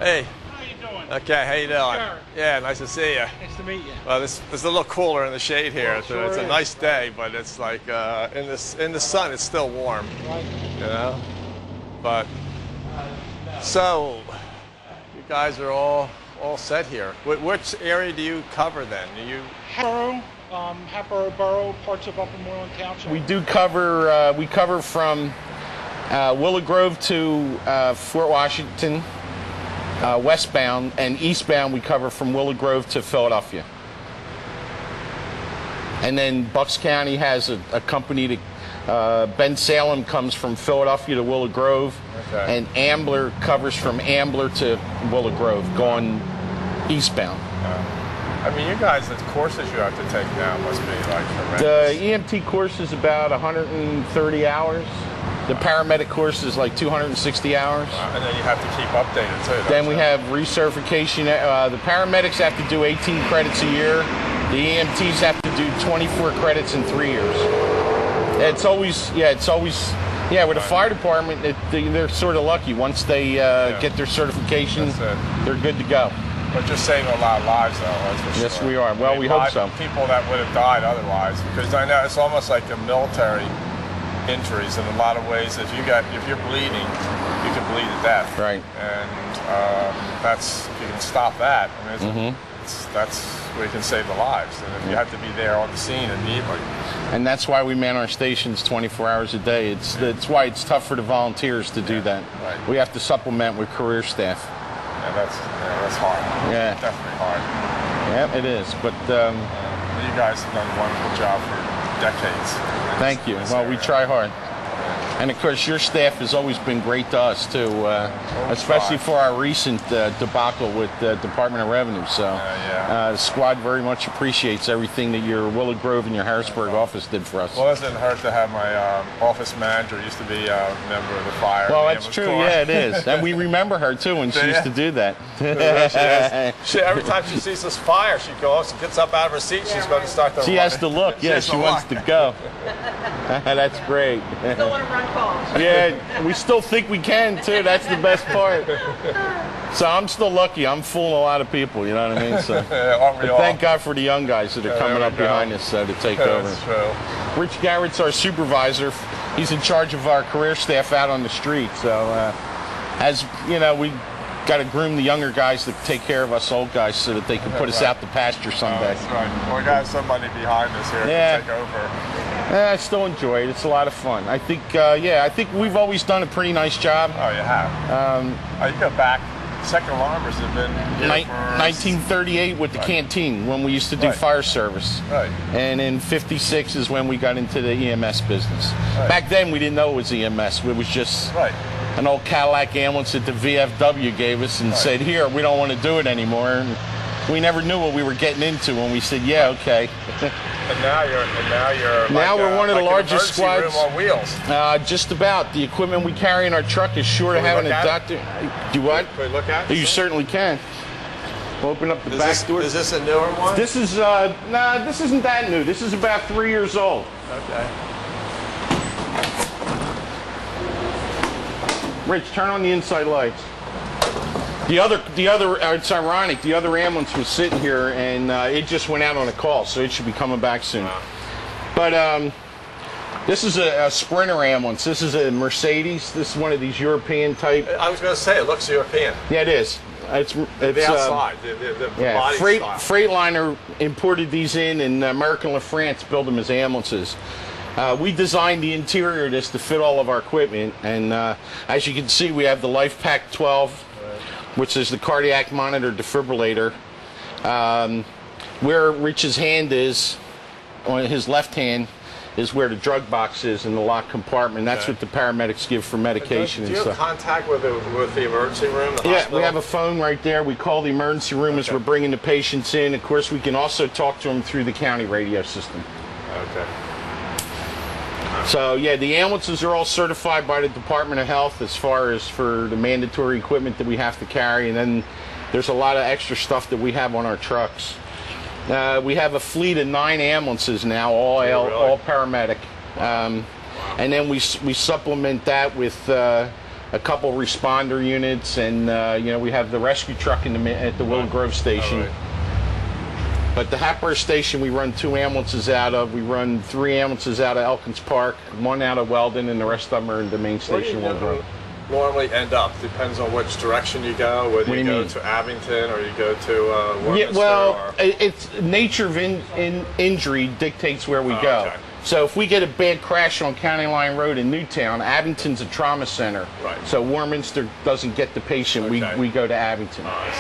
Hey. How you doing? Okay, how you doing? Sure. Yeah, nice to see you. Nice to meet you. Well, this is a little cooler in the shade here. Well, So it's a sure nice day, but it's like in the sun, it's still warm. Right. You know. But so you guys are all set here. Which area do you cover then? Do you? Hatboro Borough, parts of Upper Moreland Township. We do cover. We cover from Willow Grove to Fort Washington, westbound, and eastbound we cover from Willow Grove to Philadelphia. And then Bucks County has a company that Ben Salem comes from Philadelphia to Willow Grove, okay. and Ambler covers from Ambler to Willow Grove, going eastbound. I mean, you guys, the courses you have to take now must be like tremendous. The EMT course is about 130 hours. The paramedic course is like 260 hours. And then you have to keep updated too. Then we have recertification. The paramedics have to do 18 credits a year. The EMTs have to do 24 credits in 3 years. With the fire department, they're sort of lucky. Once they get their certification, they're good to go. But you're saving a lot of lives, though. That's for sure. Yes, we are. Well, we hope so. People that would have died otherwise, because I know it's almost like the military injuries in a lot of ways. If you're bleeding, you can bleed to death. Right. And if you can stop that, I mean, that's where you can save the lives. And if you have to be there on the scene immediately. And that's why we man our stations 24 hours a day. It's why it's tough for the volunteers to do that. Right. We have to supplement with career staff. Yeah, that's hard. Yeah. Definitely hard. Yeah, it is. But you guys have done a wonderful job for decades. Thank you. Well, we try hard. And of course, your staff has always been great to us too, especially for our recent debacle with the Department of Revenue. So the squad very much appreciates everything that your Willow Grove and your Harrisburg office did for us. Well, it doesn't hurt to have my office manager used to be a member of the fire. Well, that's true. Corps. Yeah, it is. And we remember her too when she used to do that. Every time she sees this fire, she goes and gets up out of her seat. She's going to start the. She has to look. Yeah, she wants to go. That's great. Still want to run calls. Yeah, we still think we can too. That's the best part. So I'm still lucky. I'm fooling a lot of people. You know what I mean? So thank God for the young guys that are coming up behind us to take over. That's true. Rich Garrett's our supervisor. He's in charge of our career staff out on the street. So as you know, we got to groom the younger guys to take care of us old guys so that they can put us out to pasture someday. That's right. Well, we got somebody behind us here to take over. I still enjoy it. It's a lot of fun. I think, I think we've always done a pretty nice job. Oh, you have. You go back. Second Alarmers have been here 1938 with the canteen when we used to do fire service. Right. And in '56 is when we got into the EMS business. Right. Back then we didn't know it was EMS. It was just an old Cadillac ambulance that the VFW gave us and said, "Here, we don't want to do it anymore." And we never knew what we were getting into when we said, "Yeah, okay." And now we're one of the largest squads. Room on wheels. Just about. The equipment we carry in our truck is short of having a doctor. Do what? Can we look at it? You certainly can. We'll open up the back door. Is this a newer one? This is this isn't that new. This is about 3 years old. Okay. Rich, turn on the inside lights. The other, it's ironic, the other ambulance was sitting here and it just went out on a call, so it should be coming back soon. Wow. But this is a Sprinter ambulance. This is a Mercedes. This is one of these European type. I was going to say, it looks European. Yeah, it is. It's the outside, the body style. Freightliner imported these in, and American LaFrance built them as ambulances. We designed the interior of this to fit all of our equipment, and as you can see, we have the LifePak 12. Which is the cardiac monitor defibrillator. Where Rich's hand is, on his left hand, is where the drug box is in the locked compartment. That's what the paramedics give for medication and stuff. Do you have contact with the emergency room, the hospital? We have a phone right there. We call the emergency room as we're bringing the patients in. Of course, we can also talk to them through the county radio system. Okay. So, yeah, the ambulances are all certified by the Department of Health as far as for the mandatory equipment that we have to carry, and then there's a lot of extra stuff that we have on our trucks. We have a fleet of 9 ambulances now, all paramedic. And then we supplement that with a couple responder units, and you know, we have the rescue truck at the Willow Grove Station. Right. But the Hatboro Station, we run 2 ambulances out of. We run 3 ambulances out of Elkins Park, 1 out of Weldon, and the rest of them are in the main station. Where do you normally end up? Depends on which direction you go. Whether you go to Abington or you go to Warminster. Yeah, well, it's nature of injury dictates where we go. Okay. So if we get a bad crash on County Line Road in Newtown, Abington's a trauma center. Right. So Warminster doesn't get the patient. Okay. We go to Abington. Oh, I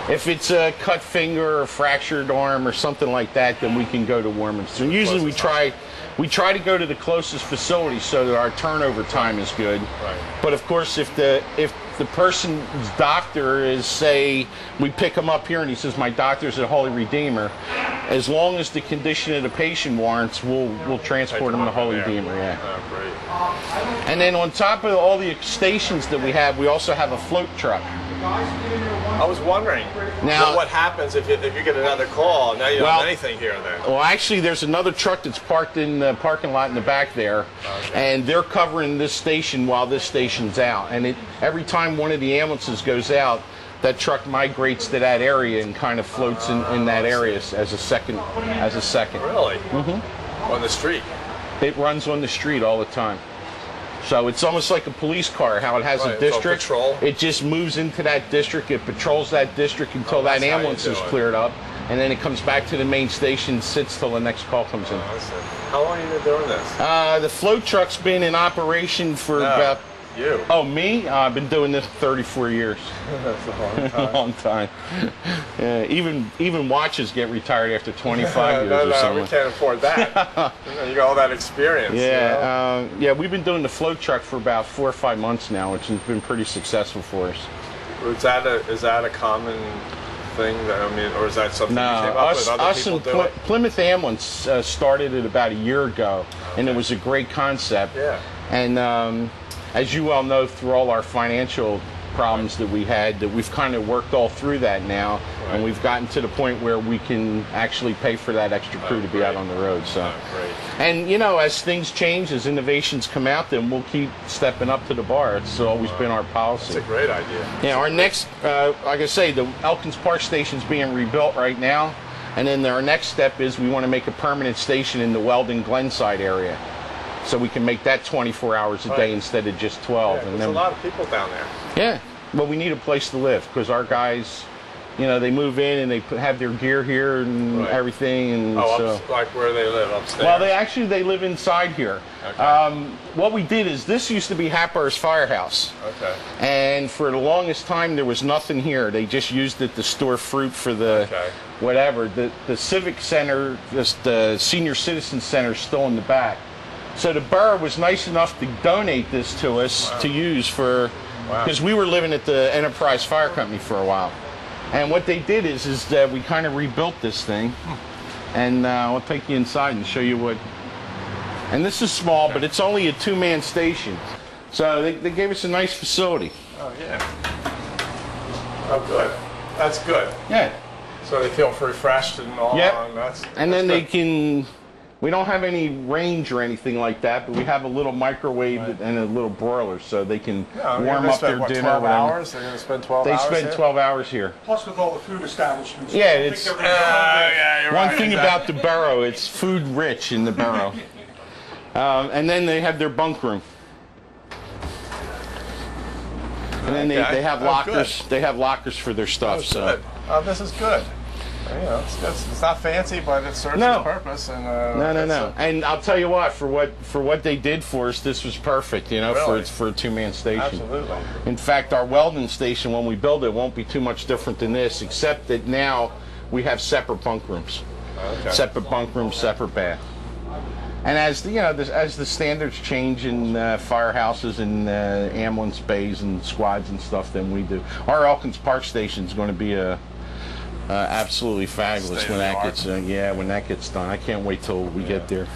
see. If it's a cut finger or fractured arm or something like that, then we can go to Warminster. And usually we try to go to the closest facility so that our turnover time is good. Right. But of course, if the person's doctor is, say, we pick him up here and he says, my doctor's at Holy Redeemer, as long as the condition of the patient warrants, we'll transport him to Holy Redeemer. Yeah. Oh, great. And then on top of all the stations that we also have a float truck. I was wondering, now, what happens if you get another call? Now you don't have anything here then. Well, actually, there's another truck that's parked in the parking lot in the back there, and they're covering this station while this station's out. And every time one of the ambulances goes out, that truck migrates to that area and kind of floats in that area as a second. Really? Mm-hmm. On the street? It runs on the street all the time. So it's almost like a police car, how it has a district. So it just moves into that district. It patrols that district until that ambulance is cleared up. And then it comes back to the main station, sits till the next call comes in. How long have you been doing this? The float truck's been in operation for about... You? Oh, me? I've been doing this 34 years. That's a long time. A long time. Even watches get retired after 25 years or something. No, we can't afford that. You got all that experience. Yeah, you know? yeah. We've been doing the float truck for about 4 or 5 months now, which has been pretty successful for us. Is that a common thing? Or is that something you came up with? Other people do it? Plymouth Ambulance started it about a year ago, and it was a great concept. Yeah. And as you well know, through all our financial problems that we had, that we've kind of worked all through that now, and we've gotten to the point where we can actually pay for that extra crew to be out on the road. So, and you know, as things change, as innovations come out, then we'll keep stepping up to the bar. It's always been our policy. That's a great idea. Yeah, our next, like I say, the Elkins Park station's being rebuilt right now, and then our next step is we want to make a permanent station in the Weldon Glenside area. So we can make that 24 hours a day instead of just 12. Yeah, and there's a lot of people down there. Yeah, well, we need a place to live because our guys, you know, they move in and they have their gear here and everything. And like where they live, upstairs? Well, they live inside here. Okay. What we did is, this used to be Hatboro's firehouse. Okay. And for the longest time, there was nothing here. They just used it to store fruit for the whatever. The Civic Center, the Senior Citizen Center is still in the back. So the borough was nice enough to donate this to us to use for, because we were living at the Enterprise Fire Company for a while. And what they did is that we kind of rebuilt this thing. And I'll take you inside and show you what. And this is small, but it's only a 2-man station. So they gave us a nice facility. Oh, yeah. Oh, good. That's good. Yeah. So they feel refreshed and all. Yeah. And then they can... We don't have any range or anything like that, but we have a little microwave and a little broiler, so they can warm up their dinner. 12 hours? They're going to spend 12 hours They spend 12 hours here. Plus with all the food establishments. Yeah, it's one thing about the borough, it's food rich in the borough. And then they have their bunk room. And then they have lockers. They have lockers for their stuff. So this is good. You know, it's not fancy, but it serves its purpose. And, no. And I'll tell you what, for what they did for us, this was perfect. You know, for a 2-man station. Absolutely. In fact, our Weldon station, when we build it, won't be too much different than this, except that now we have separate bunk rooms, separate bunk rooms, separate bath. And as the standards change in firehouses and ambulance bays and squads and stuff, then we do. Our Elkins Park station is going to be absolutely fabulous when that gets when that gets done. I can't wait till we get there.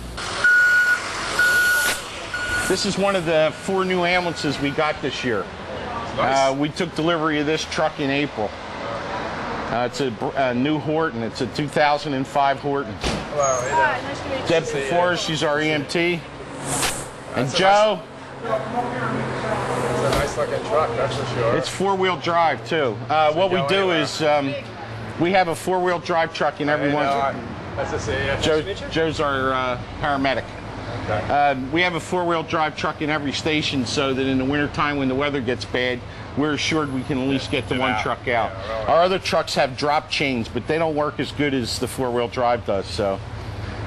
This is one of the 4 new ambulances we got this year. Nice. We took delivery of this truck in April. It's a new Horton. It's a 2005 Horton. Hello. Hey, nice to meet you. Deb Forrest, she's our EMT. And Joe. It's a nice looking truck, that's for sure. It's four-wheel drive too. What we do is we have a four-wheel drive truck in every one. That's a see. Joe's our paramedic. Okay. We have a four-wheel drive truck in every station so that in the wintertime when the weather gets bad, we're assured we can at least get the one truck out. Yeah, really. Our other trucks have drop chains, but they don't work as good as the four-wheel drive does. So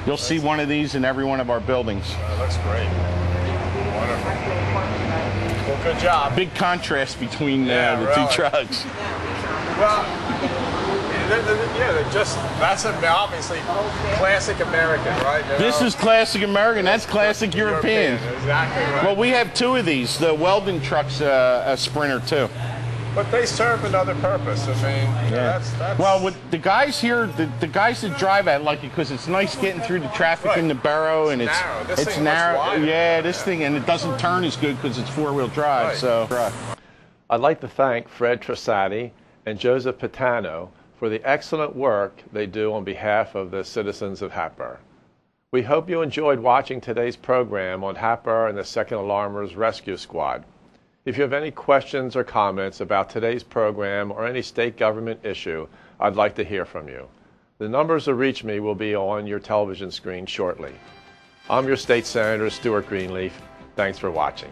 you'll see one of these in every one of our buildings. That looks great. Wonderful. Well, good job. Big contrast between the really. two trucks. Well, that's obviously classic American, right? This is classic American. That's classic European. Exactly right. Well, we have two of these. The Weldon truck's a Sprinter too. But they serve another purpose. I mean, that's well, with the guys here, the guys that drive at like it because it's nice getting through the traffic in the borough, and narrow. This it's thing narrow. looks wide. Yeah, this thing, and it doesn't turn as good because it's four-wheel drive. Right. So, I'd like to thank Fred Trasatti and Joseph Pitano for the excellent work they do on behalf of the citizens of Hatboro. We hope you enjoyed watching today's program on Hatboro and the Second Alarmers Rescue Squad. If you have any questions or comments about today's program or any state government issue, I'd like to hear from you. The numbers to reach me will be on your television screen shortly. I'm your State Senator, Stuart Greenleaf. Thanks for watching.